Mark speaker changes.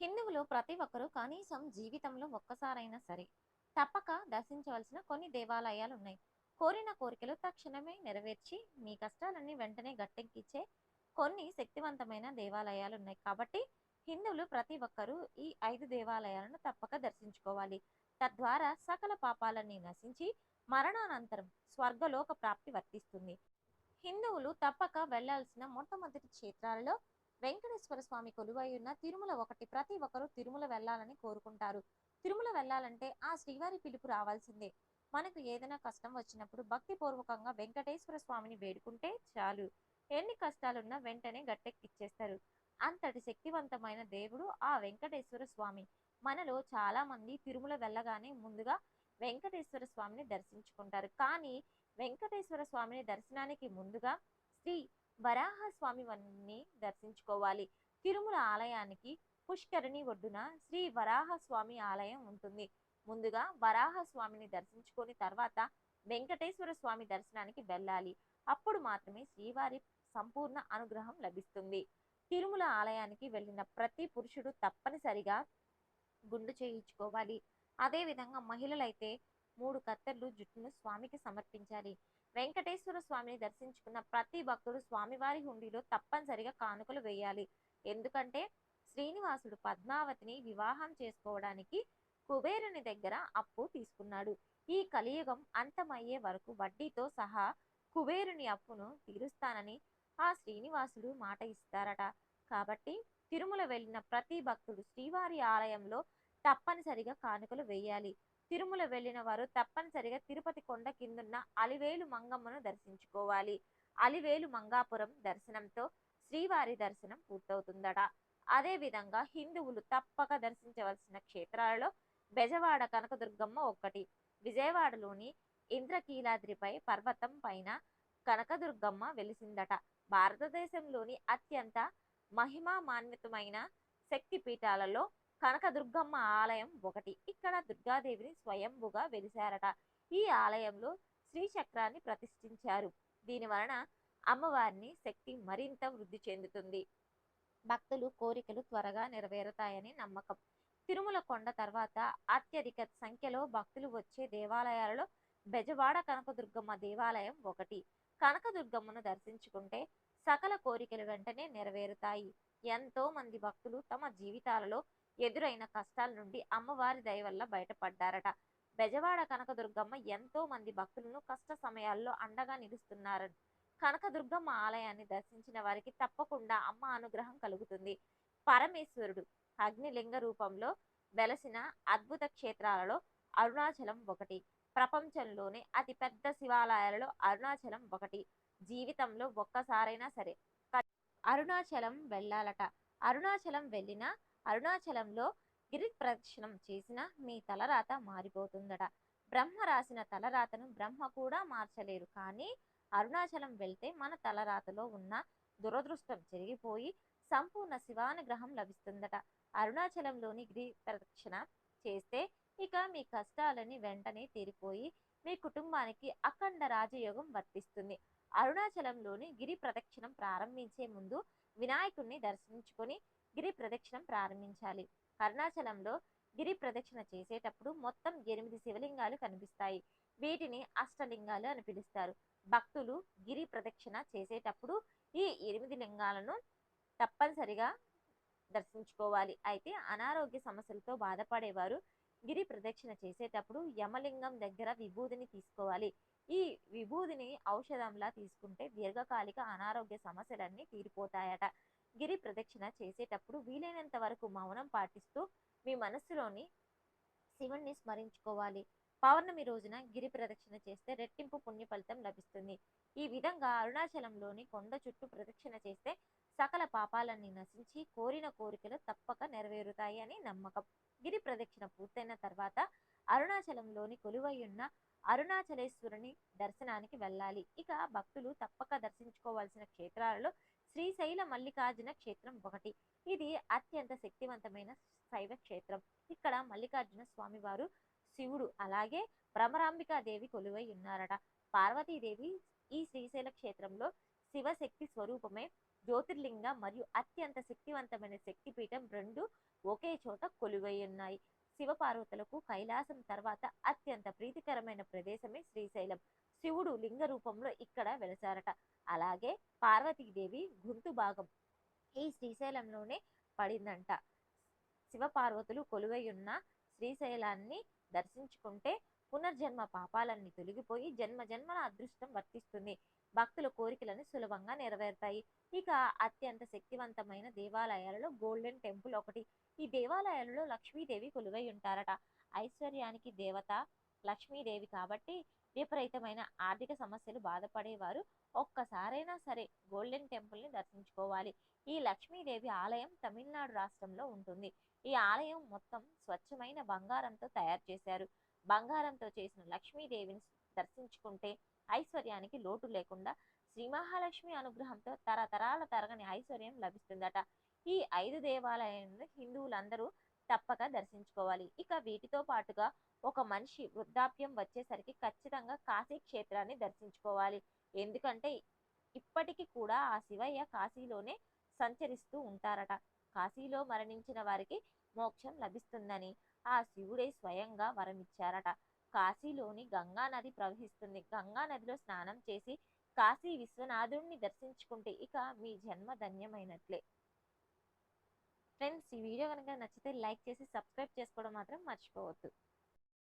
Speaker 1: హిందువులు ప్రతి ఒక్కరూ కనీసం జీవితంలో ఒక్కసారైనా సరే తప్పక దర్శించవలసిన కొన్ని దేవాలయాలు ఉన్నాయి. కోరిన కోరికలు తక్షణమే నెరవేర్చి మీ కష్టాలన్నీ వెంటనే గట్టెక్కించే కొన్ని శక్తివంతమైన దేవాలయాలు ఉన్నాయి. కాబట్టి హిందువులు ప్రతి ఒక్కరూ ఈ 5 దేవాలయాలను తప్పక దర్శించుకోవాలి. తద్వారా సకల పాపాలన్నీ నశించి మరణానంతరం స్వర్గలోక ప్రాప్తి వర్తిస్తుంది. హిందువులు తప్పక వెళ్ళాల్సిన మొట్టమొదటి క్షేత్రాలలో వెంకటేశ్వర స్వామి కొలువై ఉన్న తిరుమల ఒకటి. ప్రతి ఒక్కరూ తిరుమల వెళ్ళాలని కోరుకుంటారు. తిరుమల వెళ్ళాలంటే ఆ శ్రీవారి పిలుపు రావాల్సిందే. మనకు ఏదైనా కష్టం వచ్చినప్పుడు భక్తిపూర్వకంగా వెంకటేశ్వర స్వామిని వేడుకుంటే చాలు, ఎన్ని కష్టాలున్నా వెంటనే గట్టెక్కిచ్చేస్తారు. అంతటి శక్తివంతమైన దేవుడు ఆ వెంకటేశ్వర స్వామి. మనలో చాలా మంది తిరుమల వెళ్ళగానే ముందుగా వెంకటేశ్వర స్వామిని దర్శించుకుంటారు. కానీ వెంకటేశ్వర స్వామిని దర్శనానికి ముందుగా శ్రీ వరాహ స్వామి వారిని దర్శించుకోవాలి. తిరుమల ఆలయానికి పుష్కరిణి ఒడ్డున శ్రీ వరాహ స్వామి ఆలయం ఉంటుంది. ముందుగా వరాహ స్వామిని దర్శించుకొని తర్వాత వెంకటేశ్వర స్వామి దర్శనానికి వెళ్ళాలి. అప్పుడు మాత్రమే శ్రీవారి సంపూర్ణ అనుగ్రహం లభిస్తుంది. తిరుమల ఆలయానికి వెళ్ళిన ప్రతి పురుషుడు తప్పనిసరిగా గుండు చేయించుకోవాలి. అదేవిధంగా మహిళలైతే 3 కత్తెర్లు జుట్టును స్వామికి సమర్పించాలి. వెంకటేశ్వర స్వామిని దర్శించుకున్న ప్రతి భక్తుడు స్వామివారి హుండీలో తప్పనిసరిగా కానుకలు వేయాలి. ఎందుకంటే శ్రీనివాసుడు పద్మావతిని వివాహం చేసుకోవడానికి కుబేరుని దగ్గర అప్పు తీసుకున్నాడు. ఈ కలియుగం అంతమయ్యే వరకు వడ్డీతో సహా కుబేరుని అప్పును తీరుస్తానని ఆ శ్రీనివాసుడు మాట ఇస్తారట. కాబట్టి తిరుమల వెళ్ళిన ప్రతి భక్తుడు శ్రీవారి ఆలయంలో తప్పనిసరిగా కానుకలు వేయాలి. తిరుమల వెళ్ళిన వారు తప్పనిసరిగా తిరుపతి కొండ కిందున్న అలివేలు మంగమ్మను దర్శించుకోవాలి. అలివేలు మంగాపురం దర్శనంతో శ్రీవారి దర్శనం పూర్తవుతుందట. అదే విధంగా హిందువులు తప్పక దర్శించవలసిన క్షేత్రాలలో బెజవాడ కనకదుర్గమ్మ ఒకటి. విజయవాడలోని ఇంద్రకీలాద్రిపై పర్వతం పైన కనకదుర్గమ్మ వెలిసిందట. భారతదేశంలోని అత్యంత మహిమాన్వితమైన శక్తి పీఠాలలో కనకదుర్గమ్మ ఆలయం ఒకటి. ఇక్కడ దుర్గాదేవిని స్వయంభుగా వెలిశారట. ఈ ఆలయంలో శ్రీచక్రాన్ని ప్రతిష్ఠించారు. దీని వలన అమ్మవారిని శక్తి మరింత వృద్ధి చెందుతుంది. భక్తులు కోరికలు త్వరగా నెరవేరుతాయని నమ్మకం. తిరుమల కొండ తర్వాత అత్యధిక సంఖ్యలో భక్తులు వచ్చే దేవాలయాలలో బెజవాడ కనకదుర్గమ్మ దేవాలయం ఒకటి. కనకదుర్గమ్మను దర్శించుకుంటే సకల కోరికలు వెంటనే నెరవేరుతాయి. ఎంతో మంది భక్తులు తమ జీవితాలలో ఎదురైన కష్టాల నుండి అమ్మవారి దయ వల్ల బయటపడ్డారట. బెజవాడ కనకదుర్గమ్మ ఎంతో మంది భక్తులను కష్ట సమయాల్లో అండగా నిలుస్తున్నారు. కనకదుర్గమ్మ ఆలయాన్ని దర్శించిన వారికి తప్పకుండా అమ్మ అనుగ్రహం కలుగుతుంది. పరమేశ్వరుడు అగ్నిలింగ రూపంలో వెలసిన అద్భుత క్షేత్రాలలో అరుణాచలం ఒకటి. ప్రపంచంలోనే అతి పెద్ద శివాలయాలలో అరుణాచలం ఒకటి. జీవితంలో ఒక్కసారైనా సరే అరుణాచలం వెళ్ళాలట. అరుణాచలం వెళ్ళిన అరుణాచలంలో గిరి ప్రదక్షిణం చేసిన మీ తలరాత మారిపోతుందట. బ్రహ్మ రాసిన తలరాతను బ్రహ్మ కూడా మార్చలేరు. కానీ అరుణాచలం వెళ్తే మన తలరాతలో ఉన్న దురదృష్టం జరిగిపోయి సంపూర్ణ శివానుగ్రహం లభిస్తుందట. అరుణాచలంలోని గిరి ప్రదక్షిణ చేస్తే ఇక మీ కష్టాలని వెంటనే తీరిపోయి మీ కుటుంబానికి అఖండ రాజయోగం వర్తిస్తుంది. అరుణాచలంలోని గిరి ప్రదక్షిణం ప్రారంభించే ముందు వినాయకుడిని దర్శించుకొని గిరి ప్రదక్షిణం ప్రారంభించాలి. అరుణాచలంలో గిరి ప్రదక్షిణ చేసేటప్పుడు మొత్తం 8 శివలింగాలు కనిపిస్తాయి. వీటిని అష్టలింగాలు అని పిలుస్తారు. భక్తులు గిరి ప్రదక్షిణ చేసేటప్పుడు ఈ 8 లింగాలను తప్పనిసరిగా దర్శించుకోవాలి. అయితే అనారోగ్య సమస్యలతో బాధపడేవారు గిరి ప్రదక్షిణ చేసేటప్పుడు యమలింగం దగ్గర విభూదిని తీసుకోవాలి. ఈ విభూదిని ఔషధంలా తీసుకుంటే దీర్ఘకాలిక అనారోగ్య సమస్యలన్నీ తీరిపోతాయట. గిరి ప్రదక్షిణ చేసేటప్పుడు వీలైనంత వరకు మౌనం పాటిస్తూ మీ మనస్సులోని శివుణ్ణి స్మరించుకోవాలి. పౌర్ణమి రోజున గిరి ప్రదక్షిణ చేస్తే రెట్టింపు పుణ్య ఫలితం లభిస్తుంది. ఈ విధంగా అరుణాచలంలోని కొండ చుట్టూ ప్రదక్షిణ చేస్తే సకల పాపాలన్నీ నశించి కోరిన కోరికలు తప్పక నెరవేరుతాయి అని నమ్మకం. గిరి ప్రదక్షిణ పూర్తయిన తర్వాత అరుణాచలంలోని కొలువై ఉన్న అరుణాచలేశ్వరుని దర్శనానికి వెళ్ళాలి. ఇక భక్తులు తప్పక దర్శించుకోవాల్సిన క్షేత్రాలలో శ్రీశైల మల్లికార్జున క్షేత్రం ఒకటి. ఇది అత్యంత శక్తివంతమైన శైవ క్షేత్రం. ఇక్కడ మల్లికార్జున స్వామివారు శివుడు అలాగే భ్రమరాంబికాదేవి కొలువై ఉన్నారట. పార్వతీదేవి ఈ శ్రీశైల క్షేత్రంలో శివశక్తి స్వరూపమే జ్యోతిర్లింగ మరియు అత్యంత శక్తివంతమైన శక్తిపీఠం రెండు ఒకే చోట కొలువై ఉన్నాయి. శివపార్వతులకు కైలాసం తర్వాత అత్యంత ప్రీతికరమైన ప్రదేశమే శ్రీశైలం. శివుడు లింగ రూపంలో ఇక్కడ వెలసారట. అలాగే పార్వతీదేవి గొంతు భాగం ఈ శ్రీశైలంలోనే పడిందంట. శివపార్వతులు కొలువై ఉన్న శ్రీశైలాన్ని దర్శించుకుంటే పునర్జన్మ పాపాలన్నీ తొలగిపోయి జన్మ జన్మల అదృష్టం వర్తిస్తుంది. భక్తుల కోరికలను సులభంగా నెరవేరుతాయి. ఇక అత్యంత శక్తివంతమైన దేవాలయాలలో గోల్డెన్ టెంపుల్ ఒకటి. ఈ దేవాలయాలలో లక్ష్మీదేవి కొలువై ఉంటారట. ఐశ్వర్యానికి దేవత లక్ష్మీదేవి కాబట్టి విపరీతమైన ఆర్థిక సమస్యలు బాధపడేవారు ఒక్కసారైనా సరే గోల్డెన్ టెంపుల్ ని దర్శించుకోవాలి. ఈ లక్ష్మీదేవి ఆలయం తమిళనాడు రాష్ట్రంలో ఉంటుంది. ఈ ఆలయం మొత్తం స్వచ్ఛమైన బంగారంతో తయారు చేశారు. బంగారంతో చేసిన లక్ష్మీదేవిని దర్శించుకుంటే ఐశ్వర్యానికి లోటు లేకుండా శ్రీ మహాలక్ష్మి అనుగ్రహంతో తరతరాల తరగని ఐశ్వర్యం లభిస్తుందట. ఈ 5 దేవాలయాలను హిందువులందరూ తప్పక దర్శించుకోవాలి. ఇక వీటితో పాటుగా ఒక మనిషి వృద్ధాప్యం వచ్చేసరికి ఖచ్చితంగా కాశీ క్షేత్రాన్ని దర్శించుకోవాలి. ఎందుకంటే ఇప్పటికి కూడా ఆ శివయ్య కాశీలోనే సంచరిస్తూ ఉంటారట. కాశీలో మరణించిన వారికి మోక్షం లభిస్తుందని ఆ శివుడే స్వయంగా వరమిచ్చారట. కాశీలోని గంగా నది ప్రవహిస్తుంది. గంగా నదిలో స్నానం చేసి కాశీ విశ్వనాథుడిని దర్శించుకుంటే ఇక మీ జన్మ ధన్యమైనట్లే. ఫ్రెండ్స్, ఈ వీడియో కనుక నచ్చితే లైక్ చేసి సబ్స్క్రైబ్ చేసుకోవడం మాత్రం మర్చిపోవద్దు.